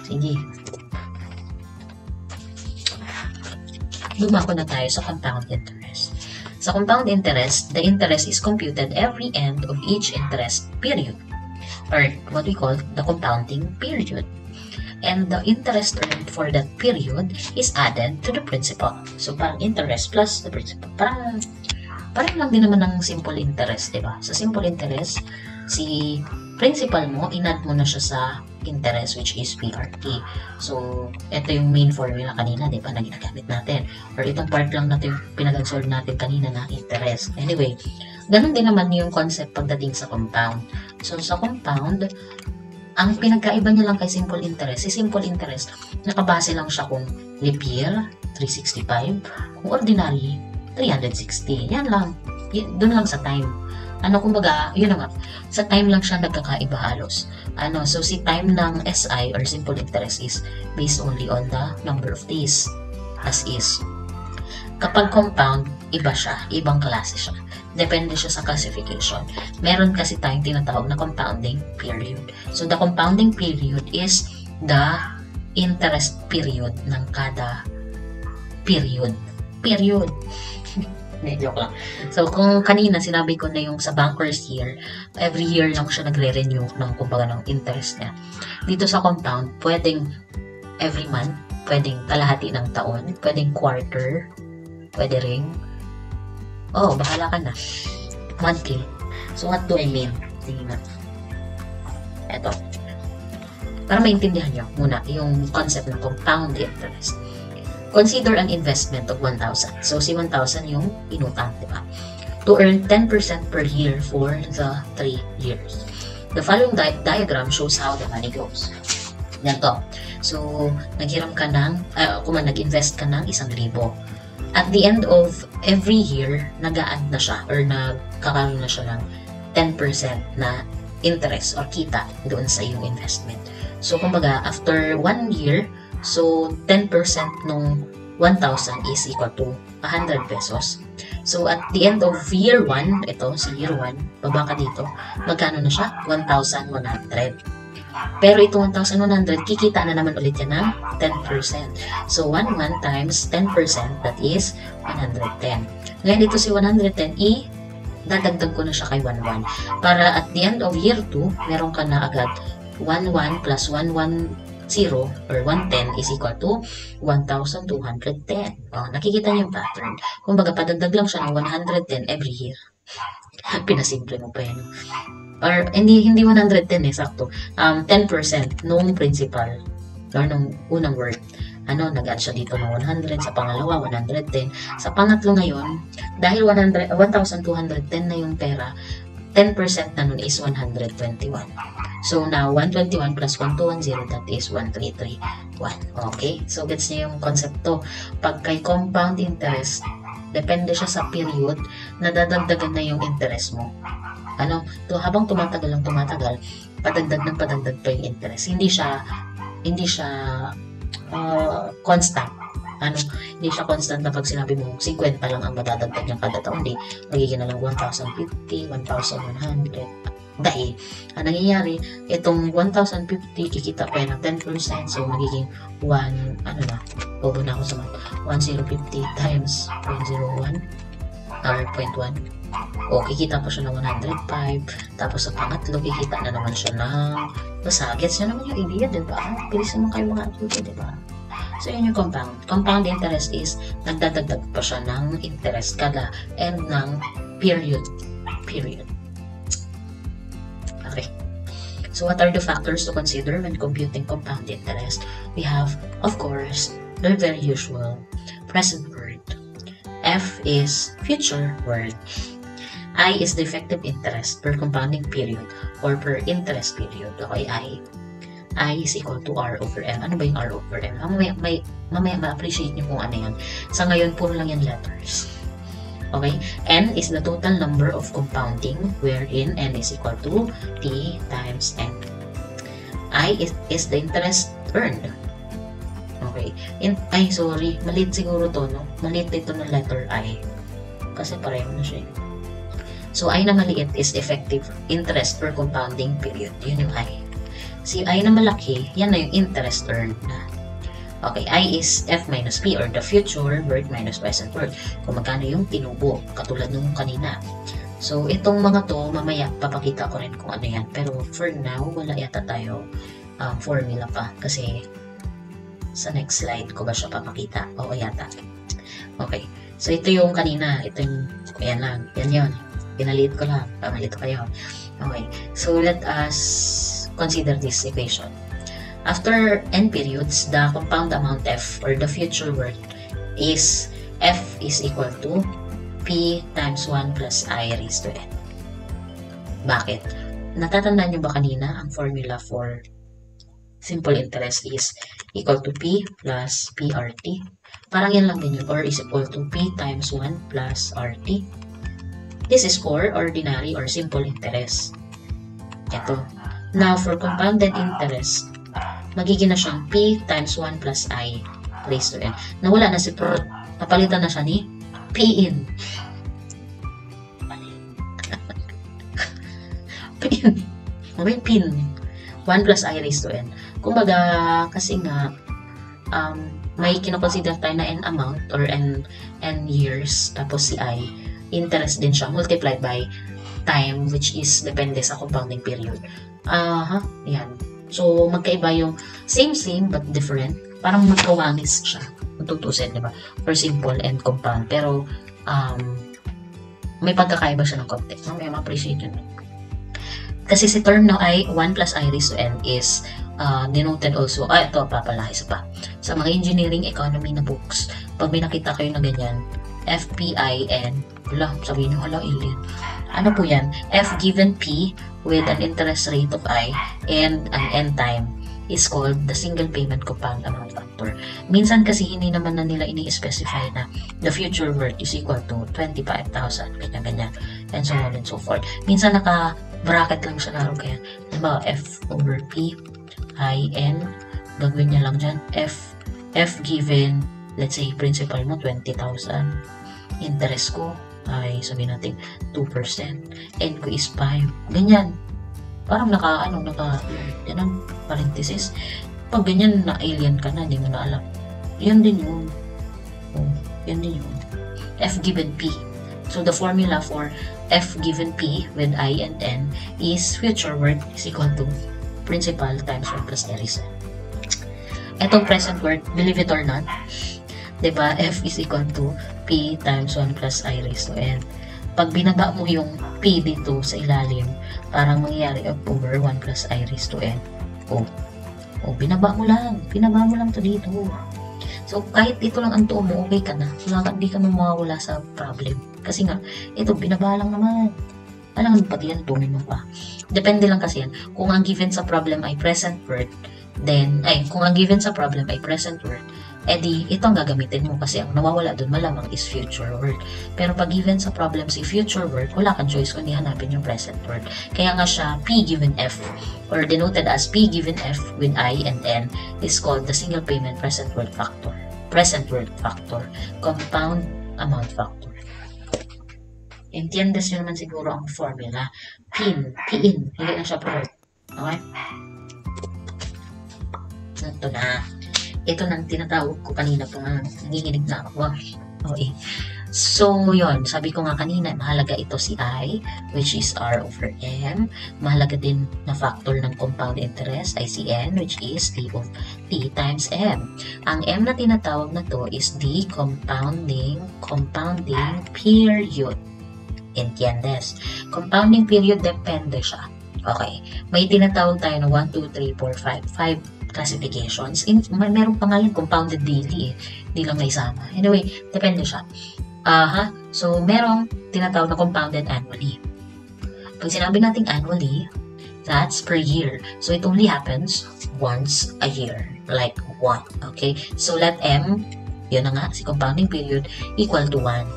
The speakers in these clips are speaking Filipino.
Sige. Dumako na tayo sa compound interest. Sa compound interest, the interest is computed every end of each interest period, or what we call the compounding period. And the interest earned for that period is added to the principal. So, parang interest plus the principal. Parang lang din naman ng simple interest, diba? Sa simple interest, si principal mo, in-add mo na siya sa interest, which is PRT. So, ito yung main formula kanina, diba, na ginagamit natin. Or itong part lang natin yung pinag-solve natin kanina na interest. Anyway, ganun din naman yung concept pagdating sa compound. So, sa compound, ang pinagkaiba niya lang kay simple interest, si simple interest, nakabase lang siya kung leap year, 365, kung ordinary, 360. Yan lang. Doon lang sa time. Kumbaga, yun na nga, sa time lang siya nagkakaiba halos. So si time ng SI or simple interest is based only on the number of days as is. Kapag compound, iba siya, ibang klase siya. Depende siya sa classification. Meron kasi tayong tinatawag na compounding period. So the compounding period is the interest period ng kada period. Period. Joke lang. So, kung kanina sinabi ko na yung sa banker's year, every year lang siya nagre-renew ng kumbaga ng interest niya. Dito sa compound, pwedeng every month, pwedeng kalahati ng taon, pwedeng quarter, pwede ring, bahala ka na. Monthly. So, what do I mean? Sige na. Eto. Para maintindihan nyo muna yung concept ng compound interest. Consider an investment of 1,000. So, si 1,000 yung inutang, di ba? To earn 10% per year for the 3 years. The following diagram shows how the money goes. Ganito. So, naghiram ka nag-invest ka ng 1,000. At the end of every year, nag-a-add na siya or nagkakaroon na siya ng 10% na interest or kita doon sa iyong investment. So, kumbaga, after 1 year, so, 10% nung 1,000 is equal to 100 pesos. So, at the end of year 1, ito, si year 1, baba ka dito, magkano na siya? 1,100. Pero ito 1,100, kikita na naman ulit yan ng 10%. So, 1 times 10%, that is 110. Ngayon dito si 110, dadagdag ko na siya kay 11. Para at the end of year 2, meron ka na agad 11 plus 110 or 110 is equal to 1,210. Nakikita niyo yung pattern. Kumbaga, padagdag lang siya ng 110 every year. Pinasimple mo pa yan. Or, hindi 110 sakto. 10% nung principal or nung unang word. Nag-add siya dito ng 100, sa pangalawa, 110. Sa pangatlo ngayon, dahil 1,210 na yung pera, 10% na nun is 121. So, now, 121 plus 1210, that is 1331. Okay? So, gets niyo yung concept to. Pag kay compound interest, depende siya sa period na dadagdagan na yung interest mo. Habang tumatagal, padagdag pa yung interest. Hindi siya constant. Hindi siya constant na pag sinabi mo 50 lang ang madadagdag niyang kada taon. Hindi, magiging na lang 1,050, 1,100. Dahil, ang nangyayari, itong 1,050, kikita pa yan ng 10%. So, magiging 1, bobo na ako sa 1,050 times 0.01 or 0.1. Kikita pa siya ng 105. Tapos, sa pangatlo, kikita na naman siya ng gets nyo naman yung idea, diba? Bilis naman kayo mga atuto, diba? So, yun yung compound. Compound interest is, nagdadagdag pa siya ng interest kada end ng period. Okay. So, what are the factors to consider when computing compound interest? We have, of course, the very usual present word. F is future word. I is the effective interest per compounding period or per interest period. Okay, I is equal to R over M. Ano ba yung R over M? Mamaya ma-appreciate nyo kung ano yan. Sa ngayon, puro lang yan letters. Okay? N is the total number of compounding wherein N is equal to T times N. I is the interest earned. Okay. Sorry. Maliit siguro to, no? Maliit ito ng letter I. Kasi pareho na siya. So, I na maliit is effective interest per compounding period. Yun yung I. Si I na malaki, yan na yung interest earned na. Okay, I is F minus P or the future worth minus present worth. Kung magkano yung tinubo, katulad nung kanina. So, itong mga to, mamaya papakita ko rin kung ano yan. Pero for now, wala yata tayo formula pa. Kasi sa next slide ko ba siya papakita? Oo, yata. Okay. So, ito yung kanina. Ito yung, ayan lang. Yan yun. Pinalit ko lang. Pamalito kayo. Okay. So, let us consider this equation. After n periods, the compound amount f or the future worth is f is equal to p times 1 plus I raised to n. Bakit? Natatandaan nyo ba kanina ang formula for simple interest is equal to p plus PRT? Parang yan lang din yun, or is equal to p times 1 plus RT. This is for ordinary or simple interest. Ito. Now, for compounded interest, magiging na siyang p times 1 plus I raised to n. Nawala na si Prot. Napalitan na siya ni P-in. P-in. May pin. 1 plus I raised to n. Kumbaga, kasi nga, may kinoconsider tayo na n amount or n years, tapos si I, interest din siya, multiplied by time, which is depende sa compounding period. Yan. So, magkaiba yung same but different. Parang magkawangis siya. Matutusin, di ba? For simple and compound. Pero, may pagkakaiba siya ng konti. May ma-appreciate yun. Kasi si term na I, 1 plus I raised to n is denoted also, ito pa pala, isa pa. Sa mga engineering economy na books, pag may nakita kayo na ganyan, FPIN, sabihin nyo, alien. Ano po yan? F given P with an interest rate of I and an N time is called the single payment compound amount factor. Minsan kasi hindi naman na nila ini-specify na the future worth is equal to 25,000, ganyan-ganyan, and so on and so forth. Minsan naka-bracket lang siya laro kaya. Diba, F over P, I, N, gagawin niya lang dyan, F given, let's say, principal mo, 20,000. Interest ko, ay sabihin natin 2%. N ko is 5. Ganyan. Parang yan ang parenthesis. Pag ganyan na alien ka na, hindi mo na alam. Yan din yun. Yan din yun. F given P. So, the formula for F given P with I and N is future worth is equal to principal times 1 plus interest. Itong present worth, believe it or not, diba, F is equal to P times 1 plus I raised to N. Pag binaba mo yung P dito sa ilalim, parang mangyayari over 1 plus I raised to N. Binaba mo lang to dito. So, kahit ito lang ang tuo mo, okay ka na. Hindi ka mawawala sa problem. Kasi nga, ito, binaba lang naman. Alam mo, pati yan, tumin mo pa. Depende lang kasi yan. Kung ang given sa problem ay present worth, kung ang given sa problem ay present worth, edi ito ang gagamitin mo kasi ang nawawala dun malamang is future worth. Pero pag given sa problem si future worth, wala kang choice kundi hanapin yung present worth. Kaya nga siya P given F or denoted as P given F with I and N is called the single payment present worth factor. Present worth factor. Compound amount factor. Entiendes nyo naman siguro ang formula. P-in. Hindi na siya per. Okay? Ito na. Ito nang tinatawag ko kanina pa nga. Nanginginig na ako. Okay. So, yun. Sabi ko nga kanina, mahalaga ito si I, which is R over M. Mahalaga din na factor ng compound interest ay si N, which is T of T times M. Ang M na tinatawag na to is the compounding period. Entiendes? Compounding period, depende siya. Okay. May tinatawag tayo na 1, 2, 3, 4, 5 classifications. Meron pa nga yung compounded daily Hindi lang naisama. Anyway, depende siya. So, merong tinatawag na compounded annually. Pag sinabi natin annually, that's per year. So, it only happens once a year. Like 1. Okay? So, let M, yun na nga, si compounding period, equal to 1.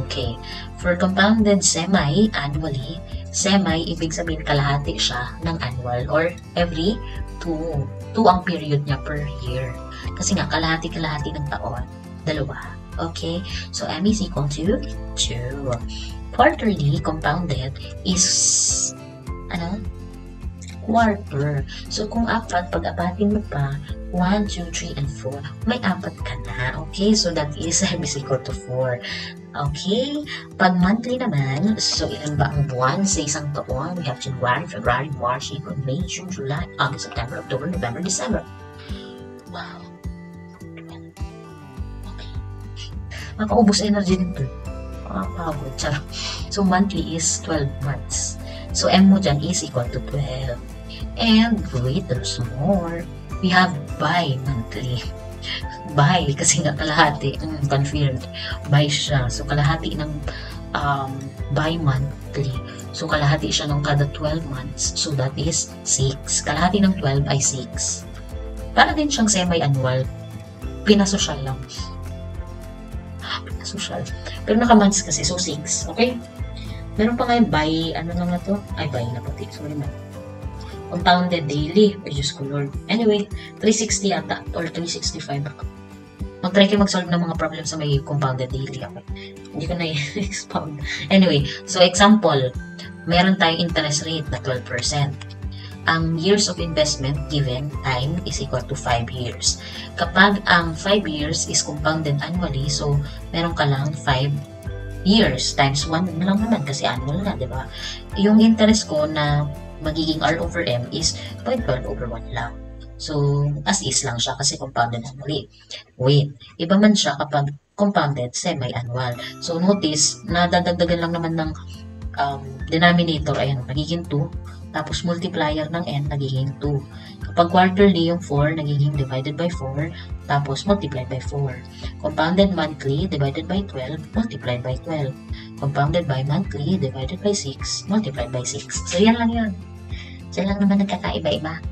Okay? For compounded semi-annually, ibig sabihin kalahati siya ng annual or every 2 ang period niya per year. Kasi nga, kalahati ng taon. 2. Okay? So, M is equal to 2. Quarterly compounded is, quarter. So, kung apat, pag-apatin mo pa, 1, 2, 3, and 4, may apat ka na. Okay? So, that is is equal to 4. Okay? Pag monthly naman, so ilan ba ang buwan sa isang taon? We have January, February, March, April, May, June, July, August, September, October, November, December. Wow. Okay. Makaubos energy nito. Makakapagod. Charot. So, monthly is 12 months. So, M mo dyan is equal to 12. And wait, there's more. We have bi-monthly. Bi, kasi nga kalahati, confirmed, bi siya. So, kalahati ng bi-monthly. So, kalahati siya ng kada 12 months. So, that is 6. Kalahati ng 12 ay 6. Para din siyang semi-annual. Pinasosyal lang. Pinasosyal. Pero naka-months kasi, so 6. Okay? Meron pa ngayon by, ano lang na to? Ay, by na pati. Sorry man. Compounded daily. Ay, Diyos ko Lord. Anyway, 360 yata. Or 365. Mag-try kayo mag-solve ng mga problem sa may compounded daily. Okay? Hindi ko na i-expound. Anyway, so example. Meron tayong interest rate na 12%. Ang years of investment given time is equal to 5 years. Kapag ang 5 years is compounded annually, so meron ka lang 5 years times 1 lang naman kasi annual na, di ba? Yung interest ko na magiging R over M is 0.12 over 1 lang. So, as is lang siya kasi compounded annually. Wait, iba man siya kapag compounded semi-annual. So, notice, nadadagdagan lang naman ng denominator, ayan, magiging 2. Tapos, multiplier ng n, nagiging 2. Kapag quarterly, yung 4, nagiging divided by 4. Tapos, multiplied by 4. Compounded monthly, divided by 12, multiplied by 12. Compounded by monthly, divided by 6, multiplied by 6. So, yan lang yun. So, yan lang naman nagkakaiba-iba.